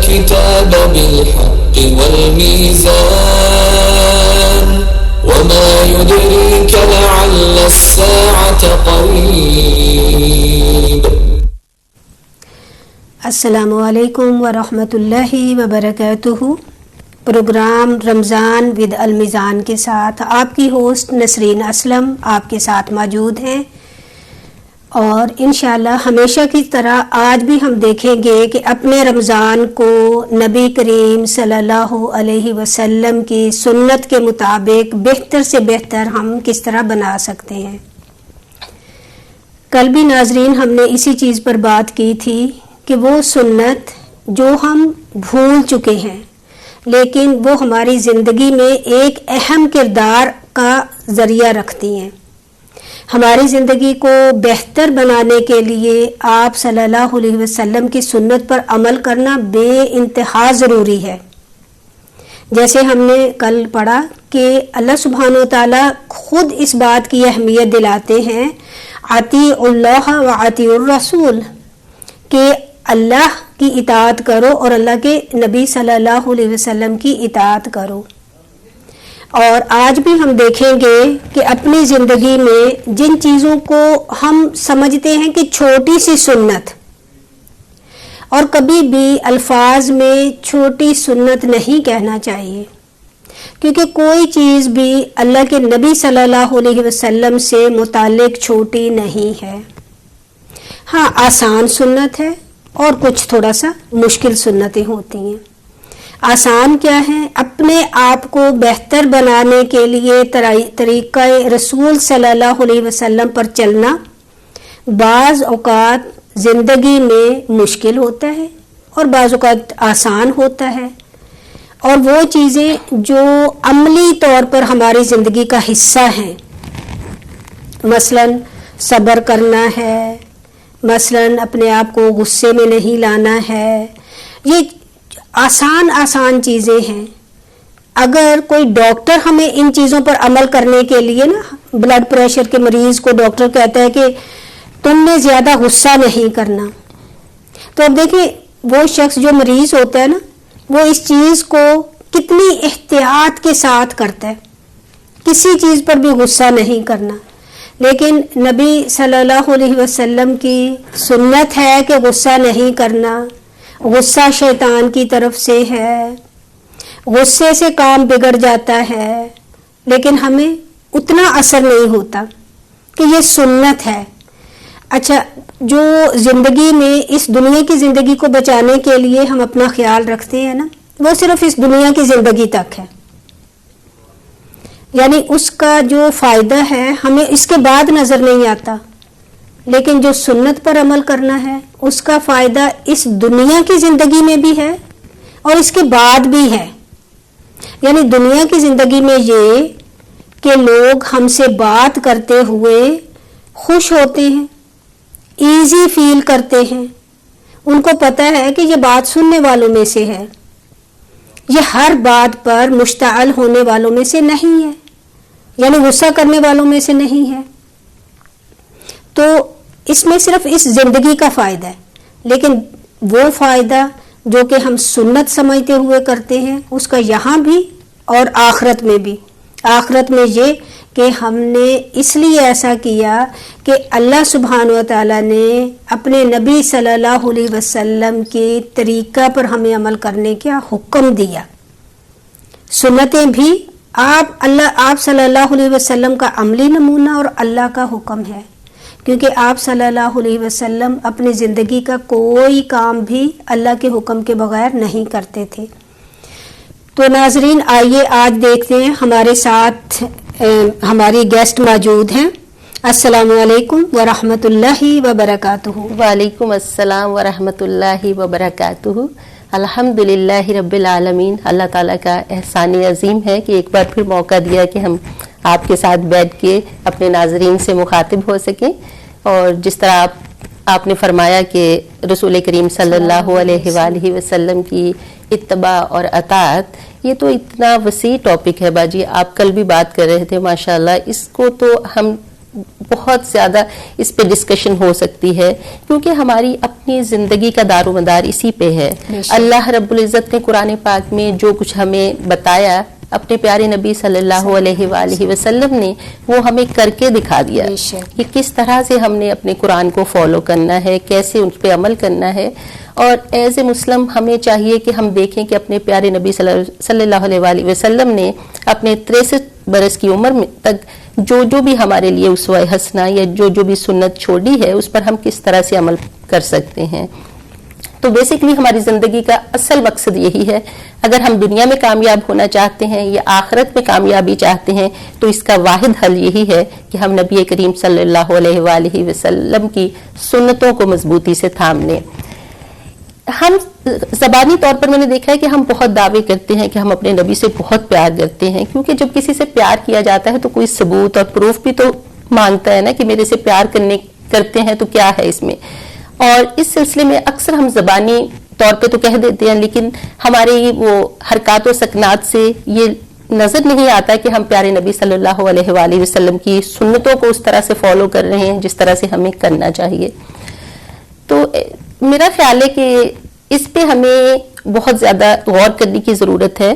الكتاب بالحق والميزان وما يدريك لعل الساعة قريب. السلام علیکم ورحمۃ اللہ وبرکاتہ. پروگرام رمضان ود المیزان کے ساتھ آپ کی ہوسٹ نسرین اسلم آپ کے ساتھ موجود ہیں، اور انشاءاللہ ہمیشہ کی طرح آج بھی ہم دیکھیں گے کہ اپنے رمضان کو نبی کریم صلی اللہ علیہ وسلم کی سنت کے مطابق بہتر سے بہتر ہم کس طرح بنا سکتے ہیں. کل بھی ناظرین ہم نے اسی چیز پر بات کی تھی کہ وہ سنت جو ہم بھول چکے ہیں لیکن وہ ہماری زندگی میں ایک اہم کردار کا ذریعہ رکھتی ہیں. ہماری زندگی کو بہتر بنانے کے لیے آپ صلی اللہ علیہ وسلم کی سنت پر عمل کرنا بے انتہا ضروری ہے. جیسے ہم نے کل پڑھا کہ اللہ سبحانہ و تعالیٰ خود اس بات کی اہمیت دلاتے ہیں اطیعوا اللہ و اطیعوا الرسول، کہ اللہ کی اطاعت کرو اور اللہ کے نبی صلی اللہ علیہ وسلم کی اطاعت کرو. اور آج بھی ہم دیکھیں گے کہ اپنی زندگی میں جن چیزوں کو ہم سمجھتے ہیں کہ چھوٹی سی سنت، اور کبھی بھی الفاظ میں چھوٹی سنت نہیں کہنا چاہیے، کیونکہ کوئی چیز بھی اللہ کے نبی صلی اللہ علیہ وسلم سے متعلق چھوٹی نہیں ہے. ہاں آسان سنت ہے اور کچھ تھوڑا سا مشکل سنتیں ہوتی ہیں. آسان کیا ہے؟ اپنے آپ کو بہتر بنانے کے لیے طریقہ رسول صلی اللہ علیہ وسلم پر چلنا بعض اوقات زندگی میں مشکل ہوتا ہے اور بعض اوقات آسان ہوتا ہے، اور وہ چیزیں جو عملی طور پر ہماری زندگی کا حصہ ہیں، مثلاً صبر کرنا ہے، مثلاً اپنے آپ کو غصے میں نہیں لانا ہے، یہ آسان چیزیں ہیں. اگر کوئی ڈاکٹر ہمیں ان چیزوں پر عمل کرنے کے لیے نا، بلڈ پریشر کے مریض کو ڈاکٹر کہتا ہے کہ تم نے زیادہ غصہ نہیں کرنا، تو اب دیکھیں وہ شخص جو مریض ہوتا ہے نا، وہ اس چیز کو کتنی احتیاط کے ساتھ کرتا ہے، کسی چیز پر بھی غصہ نہیں کرنا. لیکن نبی صلی اللہ علیہ وسلم کی سنت ہے کہ غصہ نہیں کرنا، غصہ شیطان کی طرف سے ہے، غصے سے کام بگڑ جاتا ہے، لیکن ہمیں اتنا اثر نہیں ہوتا کہ یہ سنت ہے. اچھا، جو زندگی میں اس دنیا کی زندگی کو بچانے کے لیے ہم اپنا خیال رکھتے ہیں نا، وہ صرف اس دنیا کی زندگی تک ہے، یعنی اس کا جو فائدہ ہے ہمیں اس کے بعد نظر نہیں آتا، لیکن جو سنت پر عمل کرنا ہے اس کا فائدہ اس دنیا کی زندگی میں بھی ہے اور اس کے بعد بھی ہے. یعنی دنیا کی زندگی میں یہ کہ لوگ ہم سے بات کرتے ہوئے خوش ہوتے ہیں، ایزی فیل کرتے ہیں، ان کو پتہ ہے کہ یہ بات سننے والوں میں سے ہے، یہ ہر بات پر مشتعل ہونے والوں میں سے نہیں ہے، یعنی غصہ کرنے والوں میں سے نہیں ہے. تو اس میں صرف اس زندگی کا فائدہ ہے، لیکن وہ فائدہ جو کہ ہم سنت سمجھتے ہوئے کرتے ہیں اس کا یہاں بھی اور آخرت میں بھی. آخرت میں یہ کہ ہم نے اس لیے ایسا کیا کہ اللہ سبحانہ و تعالیٰ نے اپنے نبی صلی اللہ علیہ وسلم کے طریقہ پر ہمیں عمل کرنے کا حکم دیا. سنتیں بھی آپ صلی اللہ علیہ وسلم کا عملی نمونہ اور اللہ کا حکم ہے، کیونکہ آپ صلی اللہ علیہ وسلم اپنی زندگی کا کوئی کام بھی اللہ کے حکم کے بغیر نہیں کرتے تھے. تو ناظرین آئیے آج دیکھتے ہیں، ہمارے ساتھ ہماری گیسٹ موجود ہیں. السلام علیکم ورحمۃ اللہ وبرکاتہ. وعلیکم السلام ورحمۃ اللہ وبرکاتہ. الحمدللہ رب العالمین. اللہ تعالیٰ کا احسان عظیم ہے کہ ایک بار پھر موقع دیا کہ ہم آپ کے ساتھ بیٹھ کے اپنے ناظرین سے مخاطب ہو سکیں. اور جس طرح آپ نے فرمایا کہ رسول کریم صلی اللہ علیہ وآلہ وسلم کی اتباع اور اطاعت، یہ تو اتنا وسیع ٹاپک ہے باجی. آپ کل بھی بات کر رہے تھے، ماشاءاللہ اس کو تو ہم بہت زیادہ اس پہ ڈسکشن ہو سکتی ہے، کیونکہ ہماری اپنی زندگی کا دار و مدار اسی پہ ہے. اللہ رب العزت نے قرآن پاک میں جو کچھ ہمیں بتایا، اپنے پیارے نبی صلی اللہ علیہ وآلہ وسلم نے وہ ہمیں کر کے دکھا دیا کہ کس طرح سے ہم نے اپنے قرآن کو فالو کرنا ہے، کیسے ان پہ عمل کرنا ہے. اور ایز اے مسلم ہمیں چاہیے کہ ہم دیکھیں کہ اپنے پیارے نبی صلی اللہ علیہ وآلہ وسلم نے اپنے 63 برس کی عمر میں تک جو بھی ہمارے لیے اسوہ حسنہ یا جو بھی سنت چھوڑی ہے اس پر ہم کس طرح سے عمل کر سکتے ہیں. تو بیسیکلی ہماری زندگی کا اصل مقصد یہی ہے. اگر ہم دنیا میں کامیاب ہونا چاہتے ہیں یا آخرت میں کامیابی چاہتے ہیں تو اس کا واحد حل یہی ہے کہ ہم نبی کریم صلی اللہ علیہ وآلہ وسلم کی سنتوں کو مضبوطی سے تھام لیں. ہم زبانی طور پر میں نے دیکھا ہے کہ ہم بہت دعوے کرتے ہیں کہ ہم اپنے نبی سے بہت پیار کرتے ہیں، کیونکہ جب کسی سے پیار کیا جاتا ہے تو کوئی ثبوت اور پروف بھی تو مانگتا ہے نا کہ میرے سے پیار کرتے ہیں تو کیا ہے اس میں. اور اس سلسلے میں اکثر ہم زبانی طور پہ تو کہہ دیتے ہیں، لیکن ہمارے وہ حرکات و سکنات سے یہ نظر نہیں آتا کہ ہم پیارے نبی صلی اللہ علیہ وآلہ وسلم کی سنتوں کو اس طرح سے فالو کر رہے ہیں جس طرح سے ہمیں کرنا چاہیے. تو میرا خیال ہے کہ اس پہ ہمیں بہت زیادہ غور کرنے کی ضرورت ہے.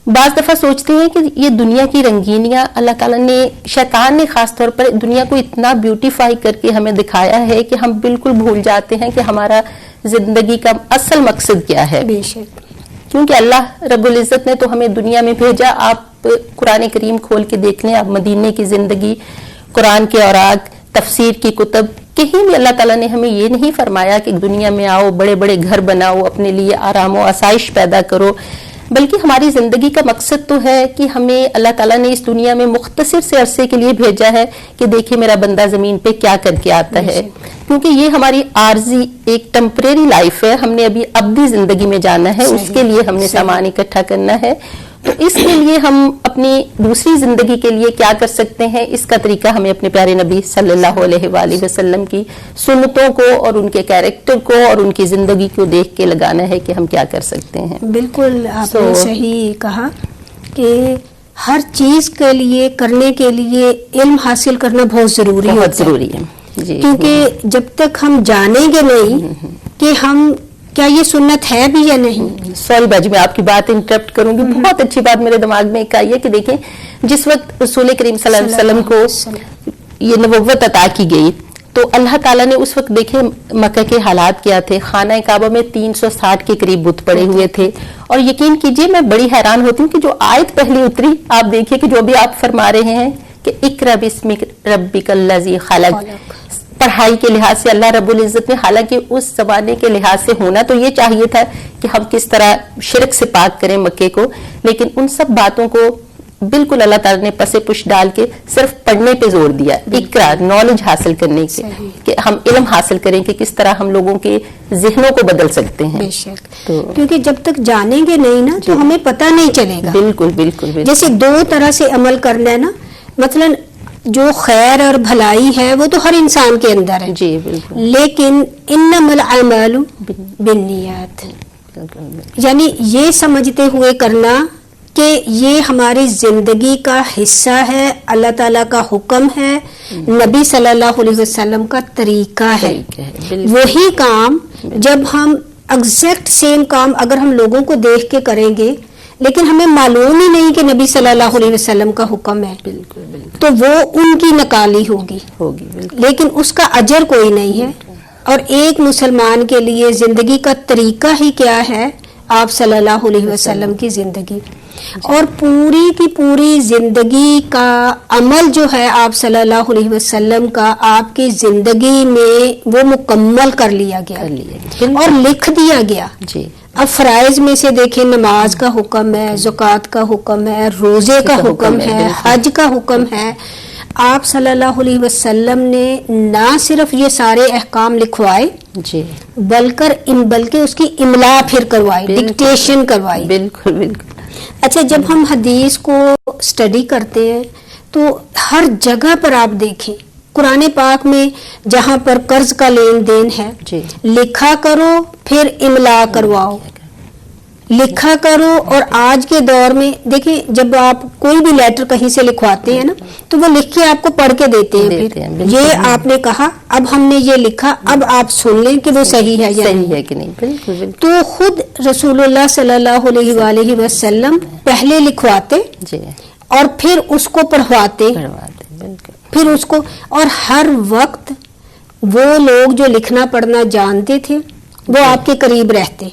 بعض دفعہ سوچتے ہیں کہ یہ دنیا کی رنگینیاں اللہ تعالیٰ نے، شیطان نے خاص طور پر دنیا کو اتنا بیوٹیفائی کر کے ہمیں دکھایا ہے کہ ہم بالکل بھول جاتے ہیں کہ ہمارا زندگی کا اصل مقصد کیا ہے. بے شک. کیونکہ اللہ رب العزت نے تو ہمیں دنیا میں بھیجا. آپ قرآن کریم کھول کے دیکھ لیں، آپ مدینے کی زندگی، قرآن کے اوراق، تفسیر کی کتب، کہیں بھی اللہ تعالیٰ نے ہمیں یہ نہیں فرمایا کہ دنیا میں آؤ، بڑے بڑے گھر بناؤ، اپنے لیے آرام و آسائش پیدا کرو، بلکہ ہماری زندگی کا مقصد تو ہے کہ ہمیں اللہ تعالیٰ نے اس دنیا میں مختصر سے عرصے کے لیے بھیجا ہے کہ دیکھیں میرا بندہ زمین پہ کیا کر کے آتا ہے. کیونکہ یہ ہماری عارضی ایک ٹیمپریری لائف ہے، ہم نے ابھی ابدی زندگی میں جانا ہے، اس کے لیے ہم نے سامان اکٹھا کرنا ہے. تو اس کے لیے ہم اپنی دوسری زندگی کے لیے کیا کر سکتے ہیں، اس کا طریقہ ہمیں اپنے پیارے نبی صلی اللہ علیہ وآلہ وسلم کی سنتوں کو اور ان کے کیریکٹر کو اور ان کی زندگی کو دیکھ کے لگانا ہے کہ ہم کیا کر سکتے ہیں. بالکل آپ نے صحیح کہا کہ ہر چیز کے لیے کرنے کے لیے علم حاصل کرنا بہت ضروری ہے. بہت ضروری ہے جی. کیونکہ جب تک ہم جانیں گے نہیں کہ ہم کیا یہ سنت ہے بھی یا نہیں. سوری باجی میں آپ کی بات انٹرپٹ کروں گی. بہت اچھی بات میرے دماغ میں ایک آئی ہے کہ دیکھیں جس وقت رسول کریم صلی اللہ علیہ وسلم کو یہ نبوت عطا کی گئی تو اللہ تعالیٰ نے اس وقت دیکھیں مکہ کے حالات کیا تھے. خانہ کعبہ میں 360 کے قریب بت پڑے ہوئے تھے، اور یقین کیجئے میں بڑی حیران ہوتی ہوں کہ جو آیت پہلی اتری آپ دیکھیے کہ جو بھی آپ فرما رہے ہیں کہ اقرأ باسم ربک الذی خلق، پڑھائی کے لحاظ سے اللہ رب العزت نے، حالانکہ اس زمانے کے لحاظ سے ہونا تو یہ چاہیے تھا کہ ہم کس طرح شرک سے پاک کریں مکے کو، لیکن ان سب باتوں کو بالکل اللہ تعالیٰ نے پسے پش ڈال کے صرف پڑھنے پہ زور دیا، اقرا، نالج حاصل کرنے کے، کہ ہم علم حاصل کریں کہ کس طرح ہم لوگوں کے ذہنوں کو بدل سکتے ہیں. بے شک. کیونکہ جب تک جانیں گے نہیں نا تو ہمیں پتہ نہیں چلے گا. بالکل بالکل. جیسے دو طرح سے عمل کرنا ہے نا، مثلا جو خیر اور بھلائی ہے وہ تو ہر انسان کے اندر ہے جی بالکل، لیکن انما الاعمال بالنیات، یعنی یہ سمجھتے ہوئے کرنا کہ یہ ہماری زندگی کا حصہ ہے، اللہ تعالیٰ کا حکم ہے، نبی صلی اللہ علیہ وسلم کا طریقہ ہے. وہی کام جب ہم ایگزیکٹ سیم کام اگر ہم لوگوں کو دیکھ کے کریں گے لیکن ہمیں معلوم ہی نہیں کہ نبی صلی اللہ علیہ وسلم کا حکم ہے، تو وہ ان کی نقالی ہوگی، لیکن اس کا اجر کوئی نہیں ہے. اور ایک مسلمان کے لیے زندگی کا طریقہ ہی کیا ہے؟ آپ صلی اللہ علیہ وسلم کی زندگی، اور پوری کی پوری زندگی کا عمل جو ہے آپ صلی اللہ علیہ وسلم کا آپ کی زندگی میں وہ مکمل کر لیا گیا اور لکھ دیا گیا. اب فرائض میں سے دیکھیں، نماز کا حکم ہے، زکوٰۃ کا حکم ہے، روزے کا حکم ہے، حج کا حکم ہے. آپ صلی اللہ علیہ وسلم نے نہ صرف یہ سارے احکام لکھوائے جی بلکہ اس کی املا پھر کروائی، ڈکٹیشن کروائی. بالکل بالکل. اچھا، جب ہم حدیث کو سٹڈی کرتے ہیں تو ہر جگہ پر آپ دیکھیں قرآن پاک میں جہاں پر قرض کا لین دین ہے، لکھا کرو پھر املا کرواؤ. لکھا کرو. اور آج کے دور میں دیکھیں جب آپ کوئی بھی لیٹر کہیں سے لکھواتے ہیں نا تو وہ لکھ کے آپ کو پڑھ کے دیتے ہیں پھر یہ آپ نے کہا اب ہم نے یہ لکھا اب آپ سن لیں کہ وہ صحیح ہے یا صحیح ہے کہ نہیں. بالکل. تو خود رسول اللہ صلی اللہ علیہ وآلہ وسلم پہلے لکھواتے جی اور پھر اس کو پڑھواتے بالکل. پھر اس کو. اور ہر وقت وہ لوگ جو لکھنا پڑھنا جانتے تھے وہ آپ کے قریب رہتے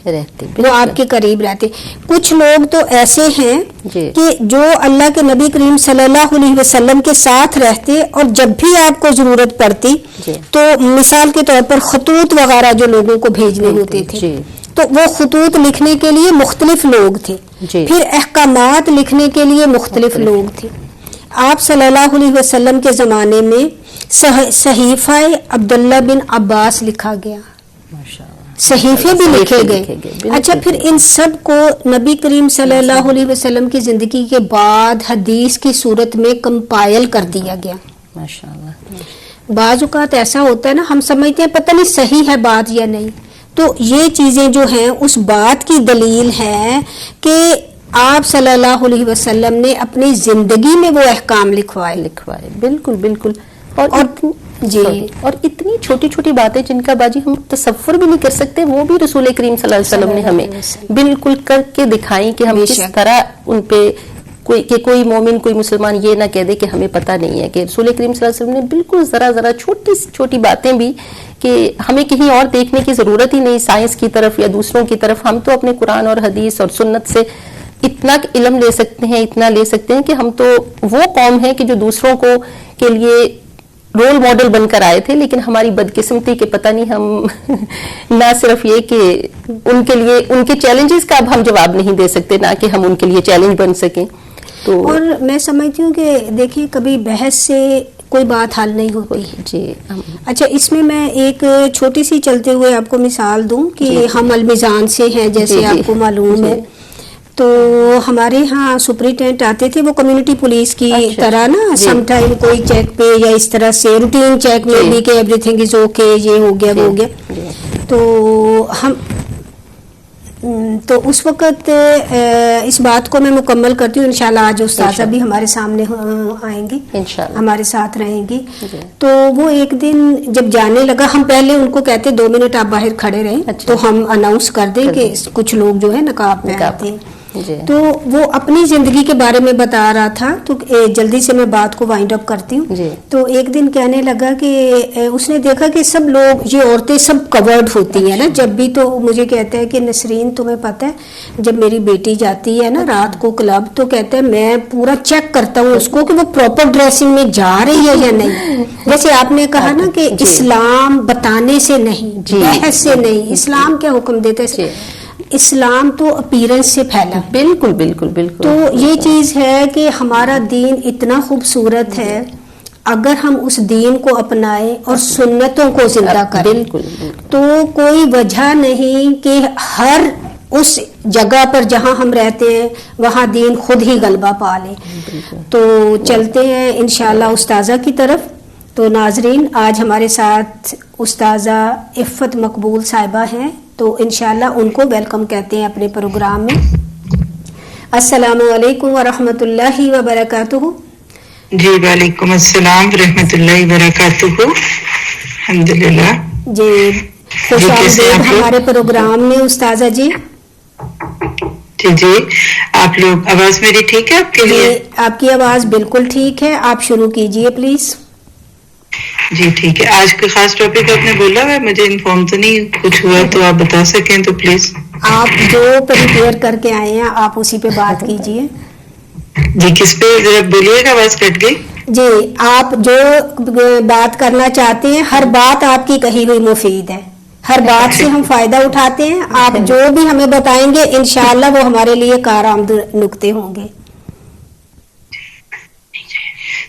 وہ آپ کے قریب رہتے. کچھ لوگ تو ایسے ہیں کہ جو اللہ کے نبی کریم صلی اللہ علیہ وسلم کے ساتھ رہتے اور جب بھی آپ کو ضرورت پڑتی تو مثال کے طور پر خطوط وغیرہ جو لوگوں کو بھیجنے ہوتے تھے تو وہ خطوط لکھنے کے لیے مختلف لوگ تھے. پھر احکامات لکھنے کے لیے مختلف لوگ تھے. آپ صلی اللہ علیہ وسلم کے زمانے میں صحیفہ عبداللہ بن عباس لکھا گیا, صحیفے بھی لکھے گئے. اچھا پھر ان سب کو نبی کریم صلی اللہ علیہ وسلم کی زندگی کے بعد حدیث کی صورت میں کمپائل کر دیا گیا. بعض اوقات ایسا ہوتا ہے نا ہم سمجھتے ہیں پتہ نہیں صحیح ہے بات یا نہیں, تو یہ چیزیں جو ہیں اس بات کی دلیل ہے کہ آپ صلی اللہ علیہ وسلم نے اپنی زندگی میں وہ احکام لکھوائے. بالکل بالکل. اور اتنی چھوٹی چھوٹی باتیں جن کا باجی ہم تصور بھی نہیں کر سکتے وہ بھی رسول کریم صلی اللہ علیہ وسلم نے ہمیں بالکل کر کے دکھائی کہ ہم کس طرح ان پہ کوئی مومن کوئی مسلمان یہ نہ کہہ دے کہ ہمیں پتہ نہیں ہے کہ رسول کریم صلی اللہ علیہ وسلم نے بالکل ذرا چھوٹی چھوٹی باتیں بھی کہ ہمیں کہیں اور دیکھنے کی ضرورت ہی نہیں سائنس کی طرف یا دوسروں کی طرف. ہم تو اپنے قرآن اور حدیث اور سنت سے اتنا علم لے سکتے ہیں اتنا لے سکتے ہیں کہ ہم تو وہ قوم ہے کہ جو دوسروں کو کے لیے رول ماڈل بن کر آئے تھے, لیکن ہماری بدقسمتی کہ پتہ نہیں ہم نہ صرف یہ کہ ان کے لیے ان کے چیلنجز کا اب ہم جواب نہیں دے سکتے نہ کہ ہم ان کے لیے چیلنج بن سکیں. تو اور میں سمجھتی ہوں کہ دیکھیں کبھی بحث سے کوئی بات حل نہیں ہوتی. جی اچھا اس میں ایک چھوٹی سی چلتے ہوئے آپ کو مثال دوں کہ ہم المیزان سے ہیں جیسے آپ کو معلوم ہے, تو ہمارے ہاں سپرنٹینڈنٹ آتے تھے وہ کمیونٹی پولیس کی طرح نا سم ٹائم کوئی چیک پہ یا اس طرح سے روٹین چیک میں بھی کہ ایوری تھنگ از اوکے یہ ہو گیا وہ ہو گیا. تو اس وقت اس بات کو میں مکمل کرتی ہوں. انشاءاللہ آج استاذہ بھی ہمارے سامنے آئیں گی ہمارے ساتھ رہیں گی. تو وہ ایک دن جب جانے لگا ہم پہلے ان کو کہتے 2 منٹ آپ باہر کھڑے رہیں تو ہم اناؤنس کر دیں کہ کچھ لوگ جو ہے نقاب پہنتے ہیں. تو وہ اپنی زندگی کے بارے میں بتا رہا تھا تو جلدی سے میں بات کو وائنڈ اپ کرتی ہوں. تو ایک دن کہنے لگا کہ اس نے دیکھا کہ سب لوگ یہ عورتیں سب کورڈ ہوتی ہیں نا جب بھی, تو مجھے کہتا ہے کہ نسرین تمہیں پتہ ہے جب میری بیٹی جاتی ہے نا رات کو کلب تو کہتا ہے میں پورا چیک کرتا ہوں اس کو کہ وہ پراپر ڈریسنگ میں جا رہی ہے یا نہیں. جیسے آپ نے کہا نا کہ اسلام بتانے سے نہیں بحث سے نہیں, اسلام کیا حکم دیتا ہے, اسلام تو اپیرنس سے پھیلا. بالکل بالکل بالکل. تو یہ چیز ہے کہ ہمارا دین اتنا خوبصورت ہے اگر ہم اس دین کو اپنائیں اور سنتوں کو زندہ کریں تو کوئی وجہ نہیں کہ ہر اس جگہ پر جہاں ہم رہتے ہیں وہاں دین خود ہی غلبہ پا لے. تو چلتے ہیں انشاءاللہ استاذہ کی طرف. تو ناظرین آج ہمارے ساتھ استاذہ عفت مقبول صاحبہ ہیں تو انشاءاللہ ان کو ویلکم کہتے ہیں اپنے پروگرام میں. السلام علیکم ورحمۃ اللہ وبرکاتہ. جی وعلیکم السلام ورحمۃ اللہ وبرکاتہ. الحمدللہ. جی خوش آمدید ہمارے پروگرام میں استاذہ جی. جی آپ لوگ آواز میری ٹھیک ہے آپ کے لیے؟ آپ کی آواز بالکل ٹھیک ہے, آپ شروع کیجئے پلیز. جی ٹھیک ہے. آج کا خاص ٹاپک آپ نے بولا ہے, مجھے انفارم تو نہیں کچھ ہوا, تو آپ بتا سکیں تو پلیز. آپ جو پریپیئر کر کے آئے ہیں آپ اسی پہ بات کیجئے. جی کس پہ ذرا بولیے گا, آواز کٹ گئی. جی آپ جو بات کرنا چاہتے ہیں ہر بات آپ کی کہی ہوئی مفید ہے, ہر بات سے ہم فائدہ اٹھاتے ہیں. آپ جو بھی ہمیں بتائیں گے انشاءاللہ وہ ہمارے لیے کارآمد نکتے ہوں گے.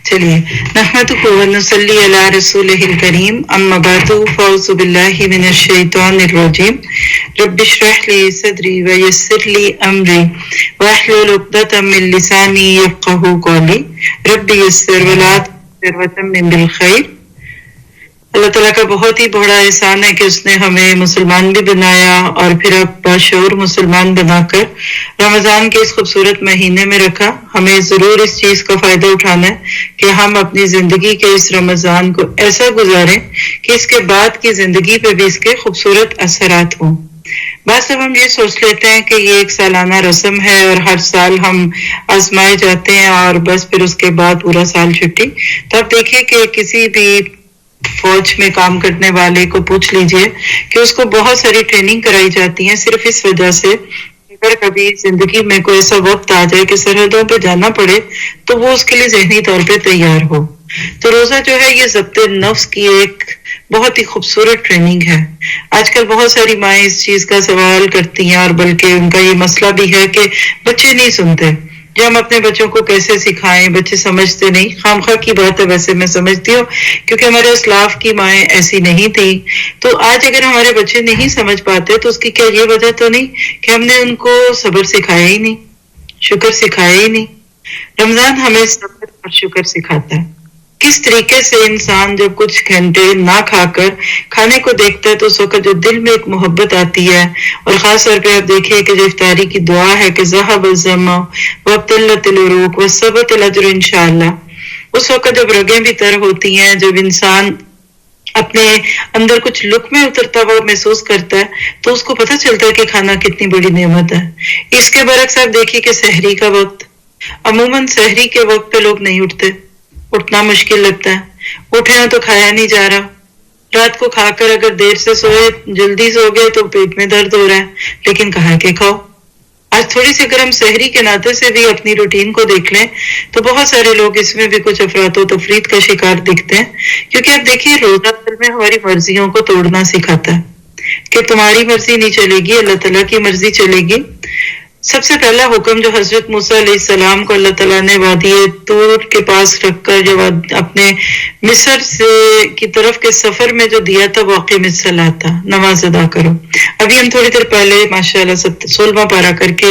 چلیے نحمدہ ونصلی علی رسولہ الکریم, اما بعد فاعوذ باللہ من الشیطان الرجیم. رب اشرح لی صدری ویسر لی امری واحلل عقدۃ من لسانی یفقہوا قولی. رب یسر ولا تعسر وتمم بالخیر. اللہ تعالیٰ کا بہت ہی بڑا احسان ہے کہ اس نے ہمیں مسلمان بھی بنایا اور پھر اب باشعور مسلمان بنا کر رمضان کے اس خوبصورت مہینے میں رکھا. ہمیں ضرور اس چیز کا فائدہ اٹھانا ہے کہ ہم اپنی زندگی کے اس رمضان کو ایسا گزاریں کہ اس کے بعد کی زندگی پہ بھی اس کے خوبصورت اثرات ہوں. بعض جب ہم یہ سوچ لیتے ہیں کہ یہ ایک سالانہ رسم ہے اور ہر سال ہم آزمائے جاتے ہیں اور بس پھر اس کے بعد پورا سال چھٹی. تو آپ دیکھیے کہ کسی بھی فوج میں کام کرنے والے کو پوچھ لیجئے کہ اس کو بہت ساری ٹریننگ کرائی جاتی ہیں صرف اس وجہ سے اگر کبھی زندگی میں کوئی ایسا وقت آ جائے کہ سرحدوں پہ جانا پڑے تو وہ اس کے لیے ذہنی طور پہ تیار ہو. تو روزہ جو ہے یہ ضبط نفس کی ایک بہت ہی خوبصورت ٹریننگ ہے. آج کل بہت ساری مائیں اس چیز کا سوال کرتی ہیں اور بلکہ ان کا یہ مسئلہ بھی ہے کہ بچے نہیں سنتے. جو ہم اپنے بچوں کو کیسے سکھائیں, بچے سمجھتے نہیں. خامخواہ کی بات ہے ویسے میں سمجھتی ہوں کیونکہ ہمارے اسلاف کی مائیں ایسی نہیں تھی. تو آج اگر ہمارے بچے نہیں سمجھ پاتے تو اس کی کیا یہ وجہ تو نہیں کہ ہم نے ان کو صبر سکھایا ہی نہیں, شکر سکھایا ہی نہیں. رمضان ہمیں صبر اور شکر سکھاتا ہے. کس طریقے سے انسان جب کچھ گھنٹے نہ کھا کر کھانے کو دیکھتا ہے تو اس وقت جو دل میں ایک محبت آتی ہے, اور خاص طور پہ آپ دیکھیے کہ جو افطاری کی دعا ہے کہ ذهب الظمأ وابتلت العروق وثبت الاجر انشاءاللہ, اس وقت جب رگیں بھی تر ہوتی ہیں, جب انسان اپنے اندر کچھ لقمے اترتا ہوا محسوس کرتا ہے تو اس کو پتہ چلتا ہے کہ کھانا کتنی بڑی نعمت ہے. اس کے برعکس آپ دیکھیے کہ سحری کا وقت, عموماً سحری کے وقت پہ لوگ نہیں اٹھتے, اٹھنا مشکل لگتا ہے. اٹھے ہیں تو کھایا نہیں جا رہا. رات کو کھا کر اگر دیر سے سوئے, جلدی سو گئے تو پیٹ میں درد ہو رہا ہے, لیکن کہا کہ کھاؤ. آج تھوڑی سی اگر ہم سحری کے ناطے سے بھی اپنی روٹین کو دیکھ لیں تو بہت سارے لوگ اس میں بھی کچھ افراط و تفریط کا شکار دکھتے ہیں. کیونکہ اب دیکھیے روزہ اصل میں ہماری مرضیوں کو توڑنا سکھاتا ہے کہ تمہاری مرضی نہیں چلے گی, اللہ تعالیٰ کی مرضی چلے گی. سب سے پہلا حکم جو حضرت موسیٰ علیہ السلام کو اللہ تعالیٰ نے وادی طور کے پاس رکھ کر جو اپنے مصر سے کی طرف کے سفر میں جو دیا تھا وہ اقیم الصلاۃ تھا, نماز ادا کرو. ابھی ہم تھوڑی دیر پہلے ماشاءاللہ 16واں پارہ کر کے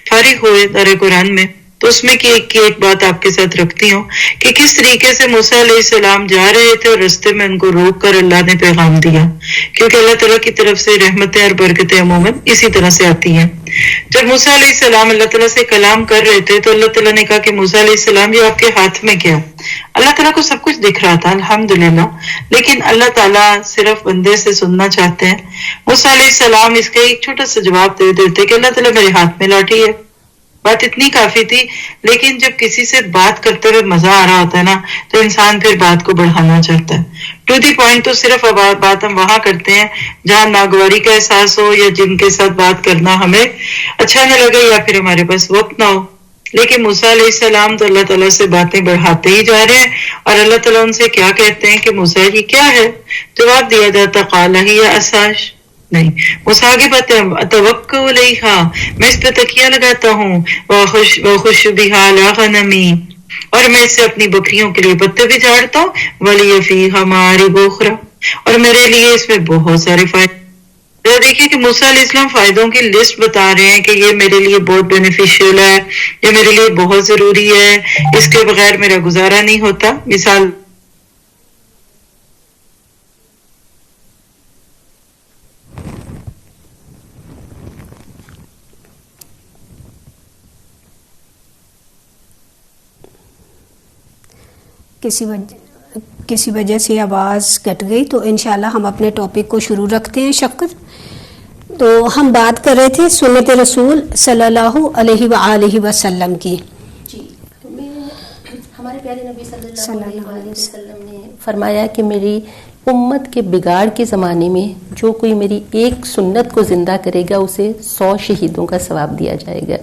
فارغ ہوئے دار قرآن میں, تو اس میں کی ایک بات آپ کے ساتھ رکھتی ہوں کہ کس طریقے سے موسیٰ علیہ السلام جا رہے تھے اور رستے میں ان کو روک کر اللہ نے پیغام دیا, کیونکہ اللہ تعالیٰ کی طرف سے رحمتیں اور برکتیں عموماً اسی طرح سے آتی ہیں. جب موسیٰ علیہ السلام اللہ تعالیٰ سے کلام کر رہے تھے تو اللہ تعالیٰ نے کہا کہ موسیٰ علیہ السلام یہ آپ کے ہاتھ میں کیا. اللہ تعالیٰ کو سب کچھ دکھ رہا تھا الحمدللہ, لیکن اللہ تعالیٰ صرف بندے سے سننا چاہتے ہیں. موسیٰ علیہ السلام اس کا ایک چھوٹا سا جواب دے دیتے کہ اللہ تعالیٰ میرے ہاتھ میں لاٹھی ہے. بات اتنی کافی تھی. لیکن جب کسی سے بات کرتے ہوئے مزہ آ رہا ہوتا ہے نا تو انسان پھر بات کو بڑھانا چاہتا ہے. ٹو دی پوائنٹ تو صرف بات ہم وہاں کرتے ہیں جہاں ناگواری کا احساس ہو یا جن کے ساتھ بات کرنا ہمیں اچھا نہ لگے یا پھر ہمارے پاس وقت نہ ہو. لیکن موسیٰ علیہ السلام تو اللہ تعالیٰ سے باتیں بڑھاتے ہی جا رہے ہیں, اور اللہ تعالیٰ ان سے کیا کہتے ہیں کہ موسیٰ یہ کیا ہے. جواب دیا جاتا قال ہی اساش, نہیں موسیٰ آگے باتیں اتوکل علیہا, میں اس پہ تکیہ لگاتا ہوں, وخش بہا علی غنمی, اور میں اس سے اپنی بکریوں کے لیے پتے بھی جھاڑتا ہوں, ولی فیہا مآرب اخری, اور میرے لیے اس میں بہت سارے فائدے. دیکھیے کہ موسیٰ علیہ السلام فائدوں کی لسٹ بتا رہے ہیں کہ یہ میرے لیے بہت بینیفیشیل ہے, یہ میرے لیے بہت ضروری ہے, اس کے بغیر میرا گزارا نہیں ہوتا. مثال کسی وجہ سے آواز کٹ گئی تو انشاءاللہ ہم اپنے ٹاپک کو شروع رکھتے ہیں. شفقت, تو ہم بات کر رہے تھے سنت رسول صلی اللہ علیہ وآلہ وسلم کی. جی, ہمارے پیارے نبی صلی اللہ علیہ وسلم نے فرمایا کہ میری امت کے بگاڑ کے زمانے میں جو کوئی میری ایک سنت کو زندہ کرے گا اسے 100 شہیدوں کا ثواب دیا جائے گا.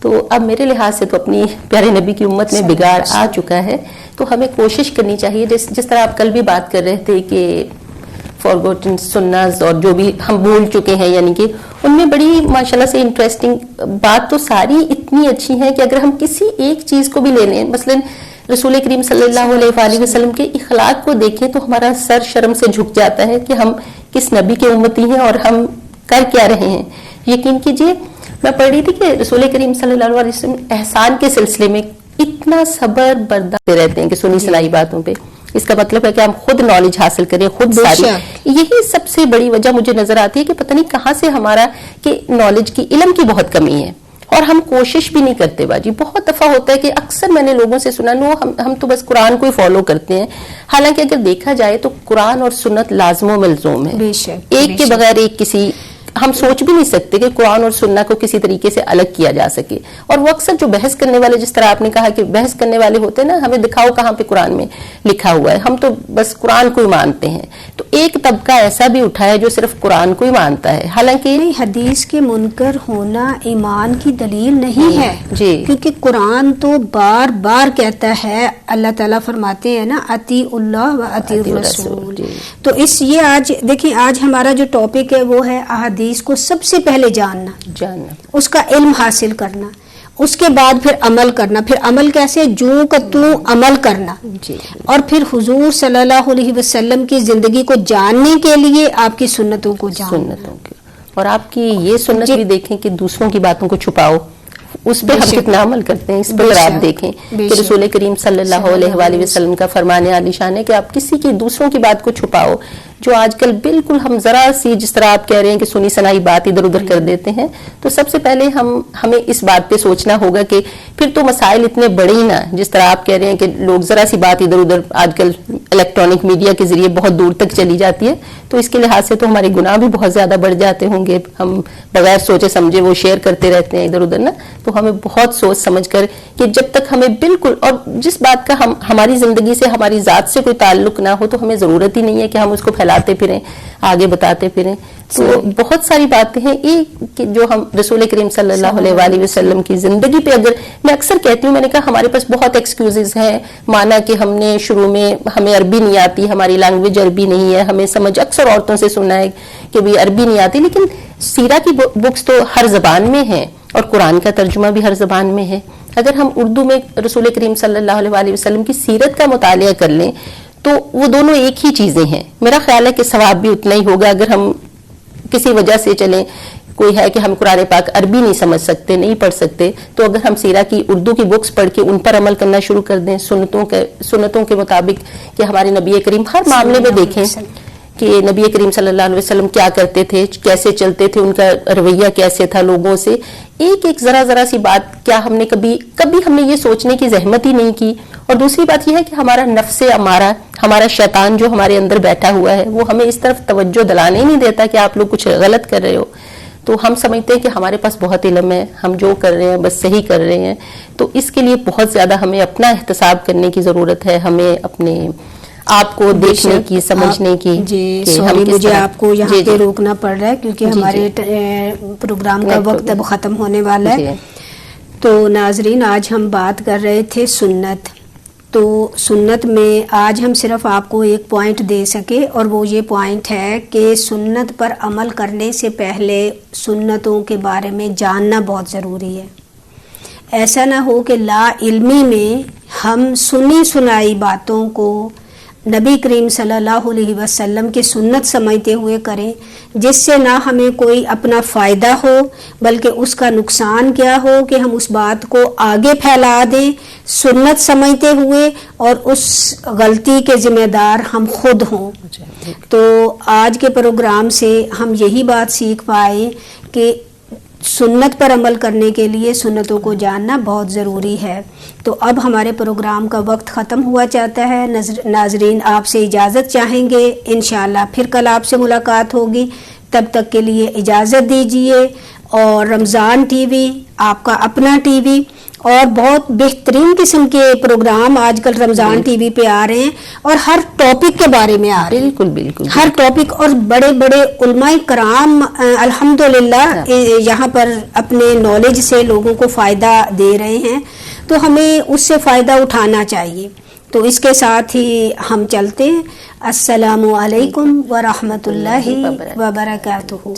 تو اب میرے لحاظ سے تو اپنی پیارے نبی کی امت میں بگاڑ آ چکا ہے, تو ہمیں کوشش کرنی چاہیے جس طرح آپ کل بھی بات کر رہے تھے کہ فارگوٹن سناز اور جو بھی ہم بھول چکے ہیں, یعنی کہ ان میں بڑی ماشاءاللہ سے انٹرسٹنگ بات تو ساری اتنی اچھی ہیں کہ اگر ہم کسی ایک چیز کو بھی لے لیں, مثلا رسول کریم صلی اللہ علیہ وآلہ وسلم کے اخلاق کو دیکھیں تو ہمارا سر شرم سے جھک جاتا ہے کہ ہم کس نبی کے امتی ہیں اور ہم کر کیا رہے ہیں. یقین کیجئے میں پڑھ رہی تھی کہ رسول کریم صلی اللہ علیہ وسلم احسان کے سلسلے میں اتنا صبر برداشت رہتے ہیں کہ سنی سنائی باتوں پہ. اس کا مطلب ہے کہ ہم خود نالج حاصل کریں، خود ساری. یہی سب سے بڑی وجہ مجھے نظر آتی ہے کہ پتہ نہیں کہاں سے ہمارا کہ نالج کی، علم کی بہت کمی ہے اور ہم کوشش بھی نہیں کرتے. باجی بہت دفعہ ہوتا ہے کہ اکثر میں نے لوگوں سے سنا ہم تو بس قرآن کو ہی فالو کرتے ہیں، حالانکہ اگر دیکھا جائے تو قرآن اور سنت لازم و ملزوم ہے. ایک کے بغیر ایک کسی، ہم سوچ بھی نہیں سکتے کہ قرآن اور سنت کو کسی طریقے سے الگ کیا جا سکے. اور وہ اکثر جو بحث کرنے والے، جس طرح آپ نے کہا کہ بحث کرنے والے ہوتے ہیں نا، ہمیں دکھاؤ کہاں پہ قرآن میں لکھا ہوا ہے، ہم تو بس قرآن کو ہی مانتے ہیں. تو ایک طبقہ ایسا بھی اٹھا ہے جو صرف قرآن کو ہی مانتا ہے، حالانکہ حدیث کے منکر ہونا ایمان کی دلیل نہیں ہے. جی، کیونکہ قرآن تو بار بار کہتا ہے، اللہ تعالیٰ فرماتے ہیں نا اطیع اللہ و اطیع الرسول. تو یہ آج دیکھیں، آج ہمارا جو ٹاپک ہے وہ ہے احادیث کو سب سے پہلے جاننا، اس کا علم حاصل کرنا، اس کے بعد پھر عمل کرنا. پھر عمل کیسے؟ جو کہ تو عمل کرنا. اور پھر حضور صلی اللہ علیہ وسلم کی زندگی کو جاننے کے لیے آپ کی سنتوں کو جاننا. اور آپ کی یہ سنت بھی دیکھیں کہ دوسروں کی باتوں کو چھپاؤ، اس پہ ہم کتنا عمل کرتے ہیں. اس پر آپ دیکھیں کہ رسول کریم صلی اللہ علیہ وآلہ وسلم کا فرمان عالی شان ہے کہ آپ کسی کی، دوسروں کی بات کو چھپاؤ. جو آج کل بالکل ہم ذرا سی، جس طرح آپ کہہ رہے ہیں کہ سنی سنائی بات ادھر ادھر کر دیتے ہیں، تو سب سے پہلے ہمیں اس بات پہ سوچنا ہوگا کہ پھر تو مسائل اتنے بڑے ہی نہ، جس طرح آپ کہہ رہے ہیں کہ لوگ ذرا سی بات ادھر ادھر آج کل الیکٹرانک میڈیا کے ذریعے بہت دور تک چلی جاتی ہے، تو اس کے لحاظ سے تو ہمارے گناہ بھی بہت زیادہ بڑھ جاتے ہوں گے. ہم بغیر سوچے سمجھے وہ شیئر کرتے رہتے ہیں ادھر ادھر نا. تو ہمیں بہت سوچ سمجھ کر کہ جب تک ہمیں بالکل، اور جس بات کا ہماری زندگی سے، ہماری ذات سے کوئی تعلق نہ ہو، تو ہمیں ضرورت ہی نہیں ہے کہ ہم اس کو پھیلاتے پھریں، آگے بتاتے پھریں. تو بہت ساری باتیں ہیں ایک جو ہم رسول کریم صلی اللہ علیہ وآلہ وسلم کی زندگی پہ، اگر میں اکثر کہتی ہوں، میں نے کہا ہمارے پاس بہت ایکسکیوزز ہیں، مانا کہ ہم نے شروع میں ہمیں عربی نہیں آتی، ہماری لینگویج عربی نہیں ہے، ہمیں سمجھ، اکثر عورتوں سے سنا ہے کہ بھی عربی نہیں آتی، لیکن سیرہ کی بکس تو ہر زبان میں ہیں اور قرآن کا ترجمہ بھی ہر زبان میں ہے. اگر ہم اردو میں رسول کریم صلی اللہ علیہ وآلہ وسلم کی سیرت کا مطالعہ کر لیں تو وہ دونوں ایک ہی چیزیں ہیں. میرا خیال ہے کہ ثواب بھی اتنا ہی ہوگا. اگر ہم کسی وجہ سے چلیں، کوئی ہے کہ ہم قرآن پاک عربی نہیں سمجھ سکتے، نہیں پڑھ سکتے، تو اگر ہم سیرہ کی اردو کی بکس پڑھ کے ان پر عمل کرنا شروع کر دیں، سنتوں کے مطابق، کہ ہمارے نبی کریم ہر معاملے میں دیکھیں کہ نبی کریم صلی اللہ علیہ وسلم کیا کرتے تھے، کیسے چلتے تھے، ان کا رویہ کیسے تھا لوگوں سے. ایک ذرا سی بات کیا ہم نے کبھی ہم نے یہ سوچنے کی زحمت ہی نہیں کی. اور دوسری بات یہ ہے کہ ہمارا نفس امارہ، ہمارا شیطان جو ہمارے اندر بیٹھا ہوا ہے، وہ ہمیں اس طرف توجہ دلانے ہی نہیں دیتا کہ آپ لوگ کچھ غلط کر رہے ہو. تو ہم سمجھتے ہیں کہ ہمارے پاس بہت علم ہے، ہم جو کر رہے ہیں بس صحیح کر رہے ہیں. تو اس کے لیے بہت زیادہ ہمیں اپنا احتساب کرنے کی ضرورت ہے، ہمیں اپنے آپ کو دیکھنے کی، سمجھنے کی. جی سوری، مجھے آپ کو یہاں پہ روکنا پڑ رہا ہے کیونکہ ہمارے پروگرام کا وقت اب ختم ہونے والا ہے. تو ناظرین، آج ہم بات کر رہے تھے سنت. تو سنت میں آج ہم صرف آپ کو ایک پوائنٹ دے سکے، اور وہ یہ پوائنٹ ہے کہ سنت پر عمل کرنے سے پہلے سنتوں کے بارے میں جاننا بہت ضروری ہے. ایسا نہ ہو کہ لا علمی میں ہم سنی سنائی باتوں کو نبی کریم صلی اللہ علیہ وسلم کی سنت سمجھتے ہوئے کریں، جس سے نہ ہمیں کوئی اپنا فائدہ ہو بلکہ اس کا نقصان کیا ہو کہ ہم اس بات کو آگے پھیلا دیں سنت سمجھتے ہوئے، اور اس غلطی کے ذمہ دار ہم خود ہوں. تو آج کے پروگرام سے ہم یہی بات سیکھ پائے کہ سنت پر عمل کرنے کے لیے سنتوں کو جاننا بہت ضروری ہے. تو اب ہمارے پروگرام کا وقت ختم ہوا چاہتا ہے. ناظرین آپ سے اجازت چاہیں گے، انشاءاللہ پھر کل آپ سے ملاقات ہوگی. تب تک کے لیے اجازت دیجیے. اور رمضان ٹی وی آپ کا اپنا ٹی وی، اور بہت بہترین قسم کے پروگرام آج کل رمضان ٹی وی پہ آ رہے ہیں، اور ہر ٹاپک کے بارے میں آ رہے ہیں. بالکل ہر ٹاپک، اور بڑے بڑے علماء کرام الحمدللہ یہاں پر اپنے نالج سے لوگوں کو فائدہ دے رہے ہیں. تو ہمیں اس سے فائدہ اٹھانا چاہیے. تو اس کے ساتھ ہی ہم چلتے ہیں. السلام علیکم ورحمۃ اللہ وبرکاتہ.